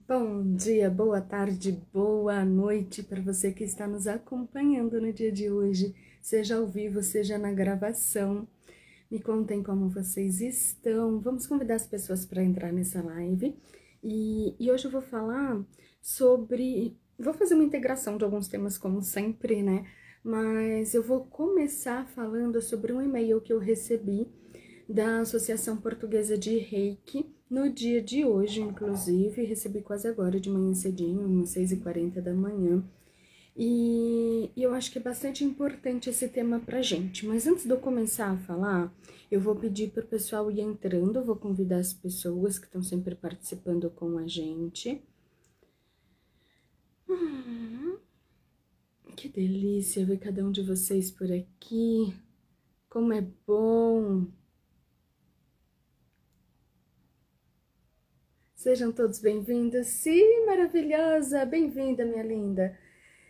Bom dia, boa tarde, boa noite para você que está nos acompanhando no dia de hoje, seja ao vivo, seja na gravação. Me contem como vocês estão. Vamos convidar as pessoas para entrar nessa live. E hoje eu vou falar sobre... Vou fazer uma integração de alguns temas, como sempre, né? Mas eu vou começar falando sobre um e-mail que eu recebi da Associação Portuguesa de Reiki, no dia de hoje, inclusive, recebi quase agora de manhã cedinho, umas 6h40 da manhã, e eu acho que é bastante importante esse tema pra gente. Mas antes de eu começar a falar, eu vou pedir pro pessoal ir entrando, eu vou convidar as pessoas que estão sempre participando com a gente. Que delícia ver cada um de vocês por aqui, como é bom! Sejam todos bem-vindos. Sim, maravilhosa! Bem-vinda, minha linda!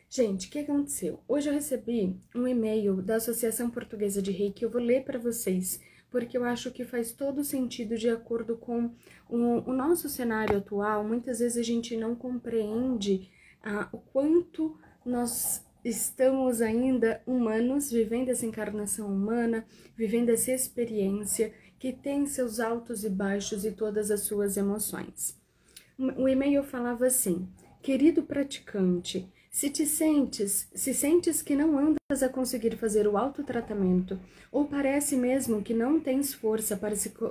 Gente, o que aconteceu? Hoje eu recebi um e-mail da Associação Portuguesa de Reiki, eu vou ler para vocês, porque eu acho que faz todo sentido de acordo com o nosso cenário atual. Muitas vezes a gente não compreende o quanto nós estamos ainda humanos, vivendo essa encarnação humana, vivendo essa experiência que tem seus altos e baixos e todas as suas emoções. O e-mail falava assim: querido praticante, se sentes que não andas a conseguir fazer o autotratamento, ou parece mesmo que não tens força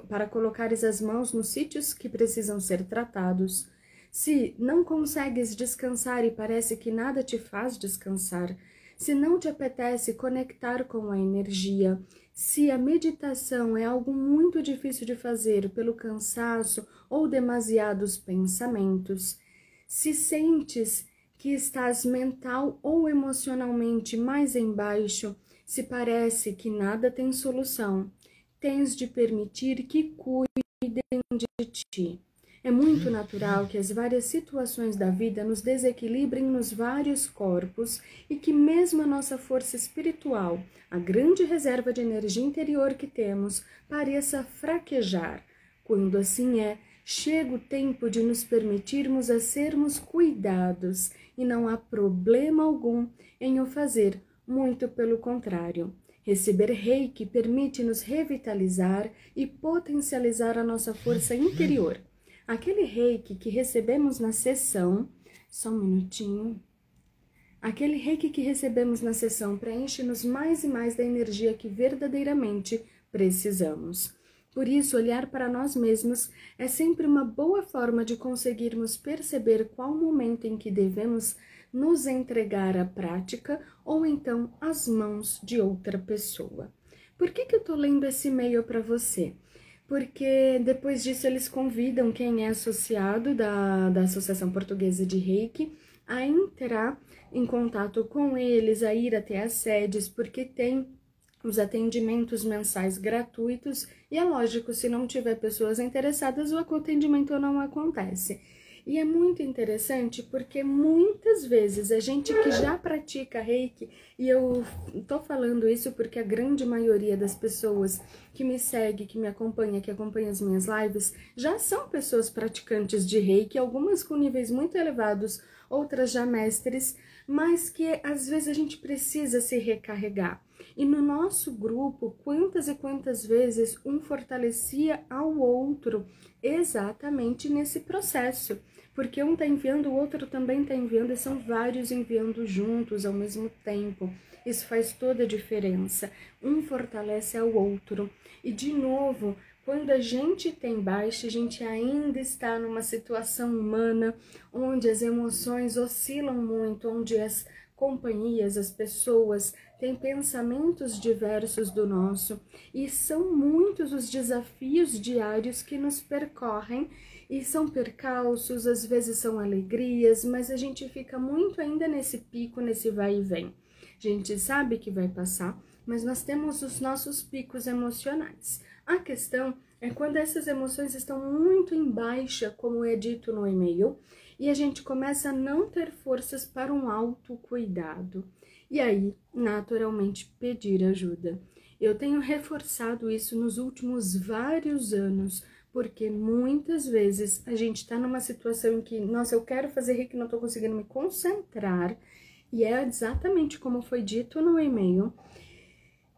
para colocares as mãos nos sítios que precisam ser tratados, se não consegues descansar e parece que nada te faz descansar, se não te apetece conectar com a energia, se a meditação é algo muito difícil de fazer pelo cansaço ou demasiados pensamentos, se sentes que estás mental ou emocionalmente mais embaixo, se parece que nada tem solução, tens de permitir que cuidem de ti. É muito natural que as várias situações da vida nos desequilibrem nos vários corpos e que mesmo a nossa força espiritual, a grande reserva de energia interior que temos, pareça fraquejar. Quando assim é, chega o tempo de nos permitirmos a sermos cuidados e não há problema algum em o fazer, muito pelo contrário. Receber Reiki permite-nos revitalizar e potencializar a nossa força interior. Aquele Reiki que recebemos na sessão, só um minutinho, aquele Reiki que recebemos na sessão preenche-nos mais e mais da energia que verdadeiramente precisamos. Por isso, olhar para nós mesmos é sempre uma boa forma de conseguirmos perceber qual momento em que devemos nos entregar à prática ou então às mãos de outra pessoa. Por que eu tô lendo esse e-mail para você? Porque depois disso eles convidam quem é associado da Associação Portuguesa de Reiki a entrar em contato com eles, a ir até as sedes, porque tem os atendimentos mensais gratuitos e é lógico, se não tiver pessoas interessadas, o atendimento não acontece. E é muito interessante porque muitas vezes a gente que já pratica Reiki, e eu tô falando isso porque a grande maioria das pessoas que me segue, que me acompanha, que acompanha as minhas lives, já são pessoas praticantes de Reiki, algumas com níveis muito elevados, outras já mestres, mas que às vezes a gente precisa se recarregar. E no nosso grupo, quantas e quantas vezes um fortalecia ao outro exatamente nesse processo. Porque um está enviando, o outro também está enviando, e são vários enviando juntos ao mesmo tempo. Isso faz toda a diferença. Um fortalece ao outro. E, de novo, quando a gente tem baixa, a gente ainda está numa situação humana, onde as emoções oscilam muito, onde as companhias, as pessoas têm pensamentos diversos do nosso, e são muitos os desafios diários que nos percorrem, e são percalços, às vezes são alegrias, mas a gente fica muito ainda nesse pico, nesse vai e vem. A gente sabe que vai passar, mas nós temos os nossos picos emocionais. A questão é quando essas emoções estão muito em baixa, como é dito no e-mail, e a gente começa a não ter forças para um autocuidado. E aí, naturalmente, pedir ajuda. Eu tenho reforçado isso nos últimos vários anos, Porque muitas vezes a gente tá numa situação em que, nossa, eu quero fazer reiki, não tô conseguindo me concentrar, e é exatamente como foi dito no e-mail.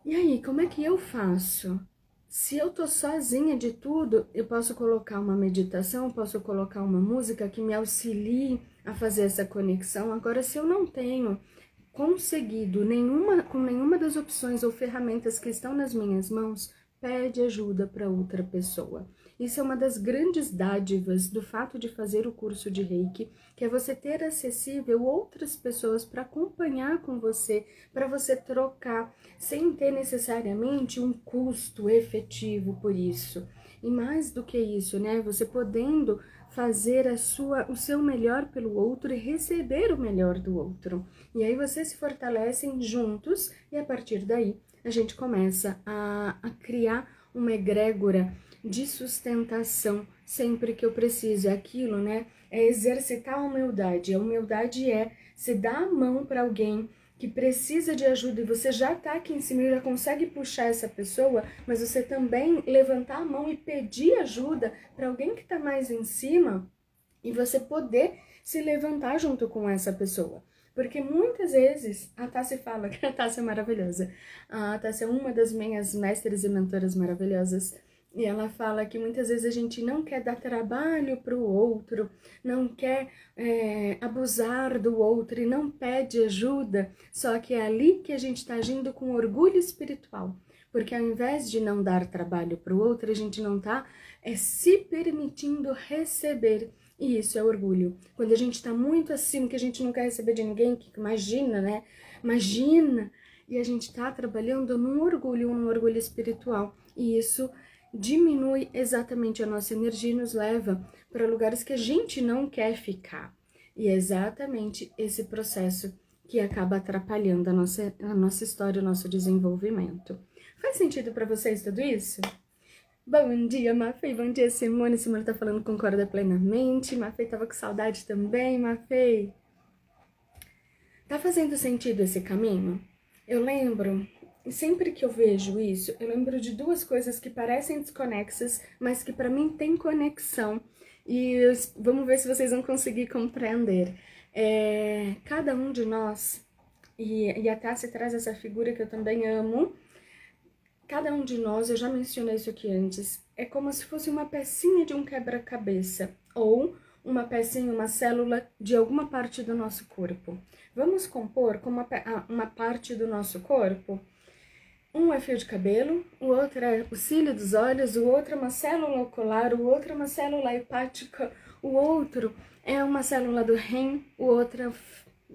E aí, como é que eu faço? Se eu tô sozinha de tudo, eu posso colocar uma meditação, posso colocar uma música que me auxilie a fazer essa conexão. Agora, se eu não tenho conseguido com nenhuma das opções ou ferramentas que estão nas minhas mãos, pede ajuda para outra pessoa. Isso é uma das grandes dádivas do fato de fazer o curso de Reiki, que é você ter acessível outras pessoas para acompanhar com você, para você trocar, sem ter necessariamente um custo efetivo por isso. E mais do que isso, né? Você podendo fazer o seu melhor pelo outro e receber o melhor do outro. E aí vocês se fortalecem juntos e a partir daí a gente começa a criar uma egrégora de sustentação sempre que eu preciso. É aquilo, né? É exercitar a humildade. A humildade é se dar a mão para alguém que precisa de ajuda e você já tá aqui em cima e já consegue puxar essa pessoa, mas você também levantar a mão e pedir ajuda para alguém que tá mais em cima e você poder se levantar junto com essa pessoa. Porque muitas vezes a Tássia fala que a Tássia é maravilhosa. A Tássia é uma das minhas mestres e mentoras maravilhosas. E ela fala que muitas vezes a gente não quer dar trabalho para o outro, não quer abusar do outro e não pede ajuda, só que é ali que a gente está agindo com orgulho espiritual. Porque ao invés de não dar trabalho para o outro, a gente não está se permitindo receber. E isso é orgulho. Quando a gente está muito acima, que a gente não quer receber de ninguém, que imagina, né? Imagina! E a gente está trabalhando num orgulho espiritual. E isso diminui exatamente a nossa energia e nos leva para lugares que a gente não quer ficar. E é exatamente esse processo que acaba atrapalhando a nossa história, o nosso desenvolvimento. Faz sentido para vocês tudo isso? Bom dia, Mafei. Bom dia, Simone. Simone tá falando concorda plenamente. Mafei tava com saudade também, Mafei. Tá fazendo sentido esse caminho? Eu lembro, sempre que eu vejo isso, eu lembro de duas coisas que parecem desconexas, mas que para mim tem conexão. E vamos ver se vocês vão conseguir compreender. Cada um de nós, e a Tássia traz essa figura que eu também amo, cada um de nós, eu já mencionei isso aqui antes, é como se fosse uma pecinha de um quebra-cabeça, ou uma pecinha, uma célula de alguma parte do nosso corpo. Vamos compor com uma parte do nosso corpo? Um é fio de cabelo, o outro é o cílio dos olhos, o outro é uma célula ocular, o outro é uma célula hepática, o outro é uma célula do rim, o outro é o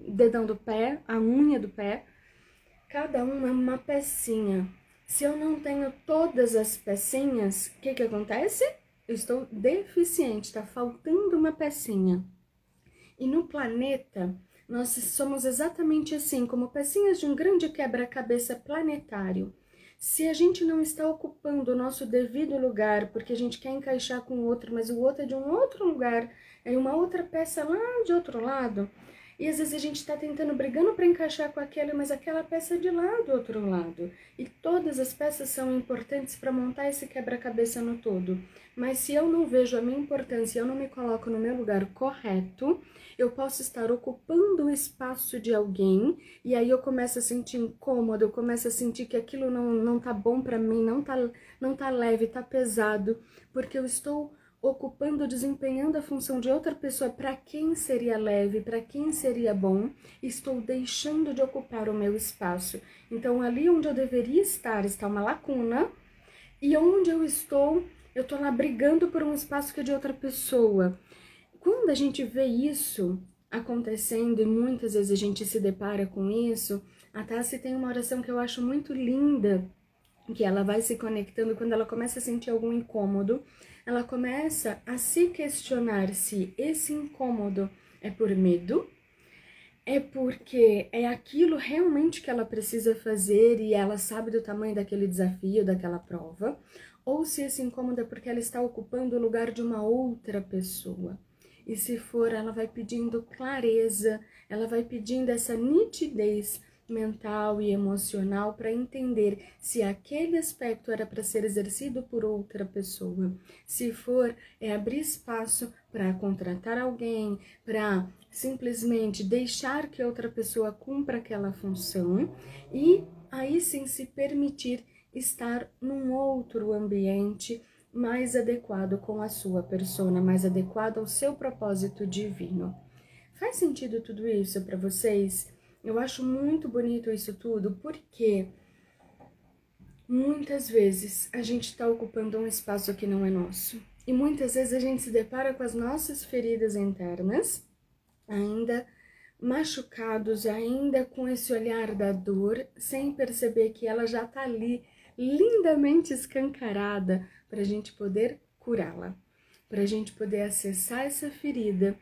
dedão do pé, a unha do pé. Cada uma é uma pecinha. Se eu não tenho todas as pecinhas, o que acontece? Eu estou deficiente, está faltando uma pecinha. E no planeta, nós somos exatamente assim, como pecinhas de um grande quebra-cabeça planetário. Se a gente não está ocupando o nosso devido lugar, porque a gente quer encaixar com o outro, mas o outro é de um outro lugar, é uma outra peça lá de outro lado, e às vezes a gente está tentando, brigando para encaixar com aquela, mas aquela peça é de lá do outro lado. E todas as peças são importantes para montar esse quebra-cabeça no todo. Mas se eu não vejo a minha importância, eu não me coloco no meu lugar correto, eu posso estar ocupando o espaço de alguém, e aí eu começo a sentir incômodo, eu começo a sentir que aquilo não tá bom para mim, não tá leve, tá pesado, porque eu estou ocupando, desempenhando a função de outra pessoa para quem seria leve, para quem seria bom, estou deixando de ocupar o meu espaço. Então, ali onde eu deveria estar, está uma lacuna, e onde eu estou lá brigando por um espaço que é de outra pessoa. Quando a gente vê isso acontecendo, e muitas vezes a gente se depara com isso, a Tassi tem uma oração que eu acho muito linda, que ela vai se conectando quando ela começa a sentir algum incômodo, ela começa a se questionar se esse incômodo é por medo, é porque é aquilo realmente que ela precisa fazer e ela sabe do tamanho daquele desafio, daquela prova, ou se esse incômodo é porque ela está ocupando o lugar de uma outra pessoa. E se for, ela vai pedindo clareza, ela vai pedindo essa nitidez mental e emocional para entender se aquele aspecto era para ser exercido por outra pessoa. Se for, é abrir espaço para contratar alguém, para simplesmente deixar que outra pessoa cumpra aquela função e aí sim se permitir estar num outro ambiente mais adequado com a sua persona, mais adequado ao seu propósito divino. Faz sentido tudo isso para vocês? Eu acho muito bonito isso tudo, porque muitas vezes a gente está ocupando um espaço que não é nosso. E muitas vezes a gente se depara com as nossas feridas internas, ainda machucados, ainda com esse olhar da dor, sem perceber que ela já está ali, lindamente escancarada, para a gente poder curá-la, para a gente poder acessar essa ferida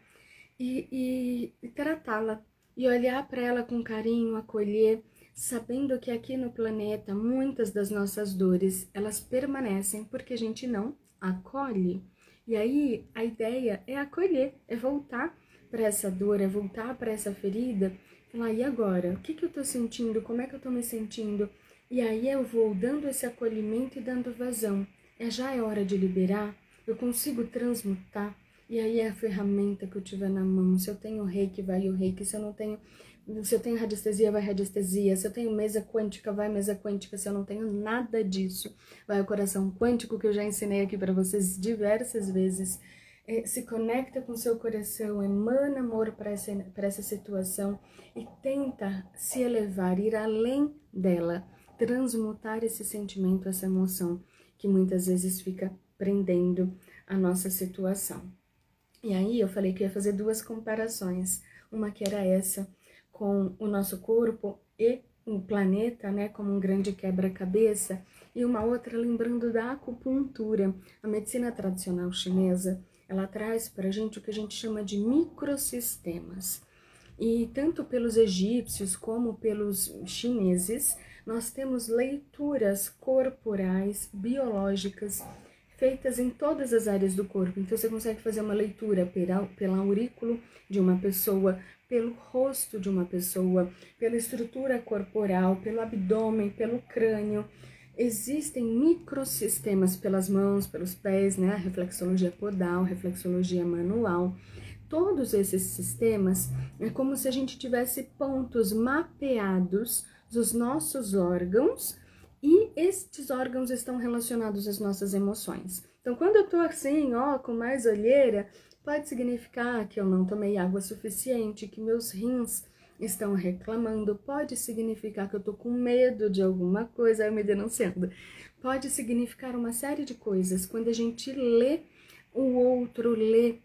e tratá-la, e olhar para ela com carinho, acolher, sabendo que aqui no planeta muitas das nossas dores, elas permanecem porque a gente não acolhe. E aí a ideia é acolher, é voltar para essa dor, é voltar para essa ferida, falar, e agora? O que eu tô sentindo? Como é que eu tô me sentindo? E aí eu vou dando esse acolhimento e dando vazão. Já é hora de liberar? Eu consigo transmutar? E aí é a ferramenta que eu tiver na mão. Se eu tenho reiki, vai o reiki. Se eu tenho radiestesia, vai radiestesia. Se eu tenho mesa quântica, vai mesa quântica. Se eu não tenho nada disso, vai o coração quântico, que eu já ensinei aqui para vocês diversas vezes. Se conecta com seu coração, emana amor para essa situação e tenta se elevar, ir além dela, transmutar esse sentimento, essa emoção que muitas vezes fica prendendo a nossa situação. E aí eu falei que ia fazer duas comparações, uma que era essa com o nosso corpo e o planeta, né, como um grande quebra-cabeça, e uma outra lembrando da acupuntura. A medicina tradicional chinesa, ela traz para a gente o que a gente chama de microsistemas. E tanto pelos egípcios como pelos chineses, nós temos leituras corporais, biológicas, feitas em todas as áreas do corpo. Então você consegue fazer uma leitura pelo aurículo de uma pessoa, pelo rosto de uma pessoa, pela estrutura corporal, pelo abdômen, pelo crânio. Existem microsistemas pelas mãos, pelos pés, né? A reflexologia podal, reflexologia manual. Todos esses sistemas é como se a gente tivesse pontos mapeados dos nossos órgãos, e estes órgãos estão relacionados às nossas emoções. Então, quando eu tô assim, ó, com mais olheira, pode significar que eu não tomei água suficiente, que meus rins estão reclamando, pode significar que eu tô com medo de alguma coisa, eu me denunciando. Pode significar uma série de coisas. Quando a gente lê o outro, lê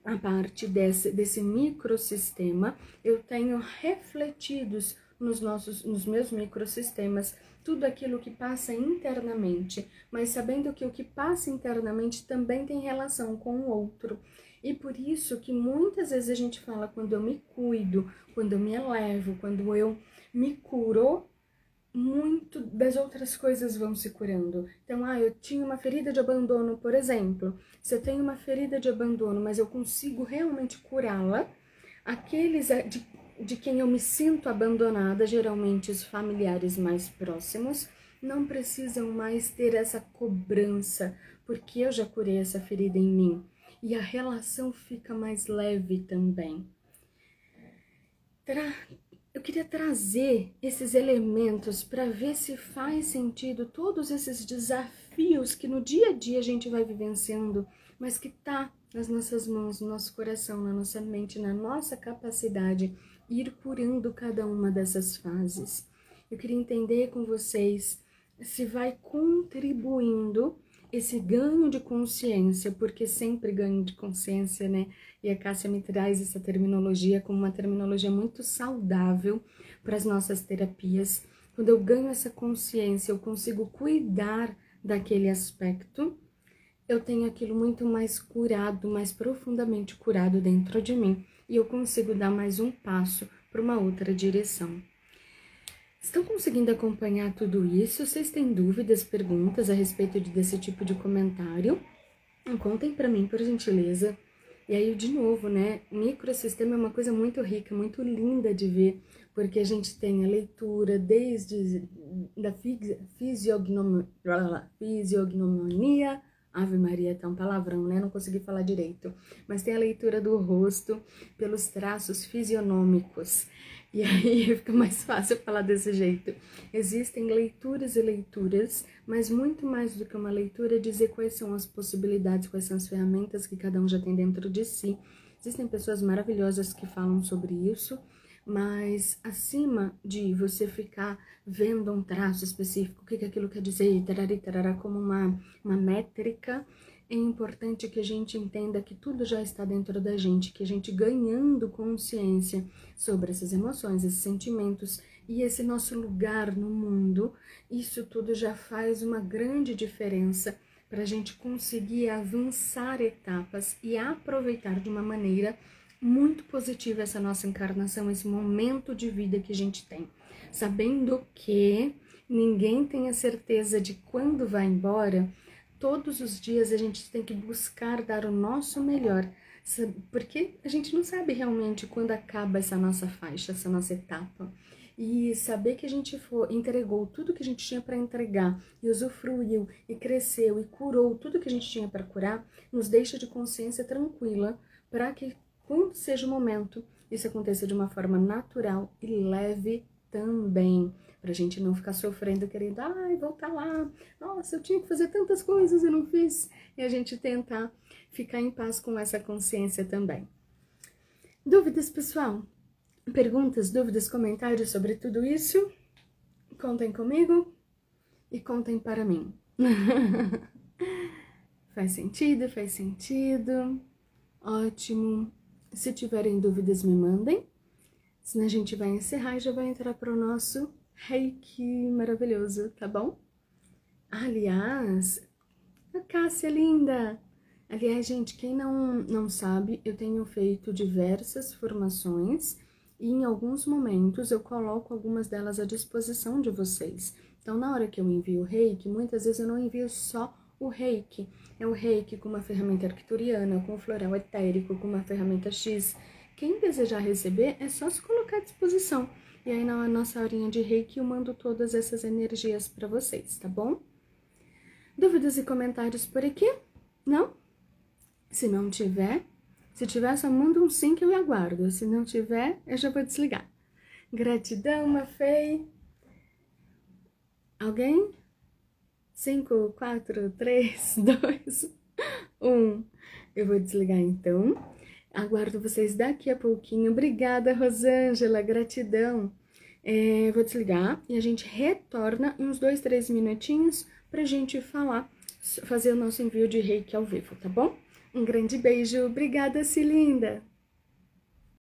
a parte desse microsistema, eu tenho refletidos nos meus microsistemas tudo aquilo que passa internamente, mas sabendo que o que passa internamente também tem relação com o outro. E por isso que muitas vezes a gente fala, quando eu me cuido, quando eu me elevo, quando eu me curo, muito das outras coisas vão se curando. Então, eu tinha uma ferida de abandono, por exemplo. Se eu tenho uma ferida de abandono, mas eu consigo realmente curá-la, aqueles de quem eu me sinto abandonada, geralmente os familiares mais próximos, não precisam mais ter essa cobrança, porque eu já curei essa ferida em mim. E a relação fica mais leve também. Eu queria trazer esses elementos para ver se faz sentido todos esses desafios que no dia a dia a gente vai vivenciando, mas que tá nas nossas mãos, no nosso coração, na nossa mente, na nossa capacidade de ir curando cada uma dessas fases. Eu queria entender com vocês se vai contribuindo esse ganho de consciência, porque sempre ganho de consciência, né? E a Cássia me traz essa terminologia como uma terminologia muito saudável para as nossas terapias. Quando eu ganho essa consciência, eu consigo cuidar daquele aspecto, eu tenho aquilo muito mais curado, mais profundamente curado dentro de mim, e eu consigo dar mais um passo para uma outra direção. Estão conseguindo acompanhar tudo isso? Vocês têm dúvidas, perguntas a respeito desse tipo de comentário? Contem para mim, por gentileza. E aí, de novo, né, microsistema é uma coisa muito rica, muito linda de ver, porque a gente tem a leitura desde da fisiognomia, Ave Maria, tá um palavrão, né, não consegui falar direito, mas tem a leitura do rosto pelos traços fisionômicos, e aí fica mais fácil falar desse jeito. Existem leituras e leituras, mas muito mais do que uma leitura, dizer quais são as possibilidades, quais são as ferramentas que cada um já tem dentro de si. Existem pessoas maravilhosas que falam sobre isso, mas acima de você ficar vendo um traço específico, o que aquilo quer dizer, tarari, tarará, como uma métrica, é importante que a gente entenda que tudo já está dentro da gente, que a gente ganhando consciência sobre essas emoções, esses sentimentos e esse nosso lugar no mundo, isso tudo já faz uma grande diferença para a gente conseguir avançar etapas e aproveitar de uma maneira muito positiva essa nossa encarnação, esse momento de vida que a gente tem, sabendo que ninguém tem a certeza de quando vai embora. Todos os dias a gente tem que buscar dar o nosso melhor, porque a gente não sabe realmente quando acaba essa nossa faixa, essa nossa etapa. E saber que a gente entregou tudo que a gente tinha para entregar, e usufruiu, e cresceu, e curou tudo que a gente tinha para curar, nos deixa de consciência tranquila, para que quando seja o momento, isso aconteça de uma forma natural e leve também. Pra gente não ficar sofrendo, querendo, ai, voltar lá, nossa, eu tinha que fazer tantas coisas e não fiz. E a gente tentar ficar em paz com essa consciência também. Dúvidas, pessoal? Perguntas, dúvidas, comentários sobre tudo isso? Contem comigo e contem para mim. Faz sentido? Faz sentido. Ótimo. Se tiverem dúvidas, me mandem. Senão a gente vai encerrar e já vai entrar para o nosso Reiki maravilhoso, tá bom? Aliás, a Cássia linda! Aliás, gente, quem não sabe, eu tenho feito diversas formações e em alguns momentos eu coloco algumas delas à disposição de vocês. Então, na hora que eu envio o Reiki, muitas vezes eu não envio só o Reiki. É o Reiki com uma ferramenta arcturiana, com um floral etérico, com uma ferramenta X. Quem desejar receber, é só se colocar à disposição. E aí, na nossa horinha de Reiki, eu mando todas essas energias para vocês, tá bom? Dúvidas e comentários por aqui? Não? Se não tiver, se tiver, só manda um sim que eu aguardo. Se não tiver, eu já vou desligar. Gratidão, Mafei. Alguém? 5, 4, 3, 2, 1. Eu vou desligar então. Aguardo vocês daqui a pouquinho. Obrigada, Rosângela. Gratidão. Vou desligar e a gente retorna em uns 2, 3 minutinhos pra gente fazer o nosso envio de Reiki ao vivo, tá bom? Um grande beijo. Obrigada, Cilinda.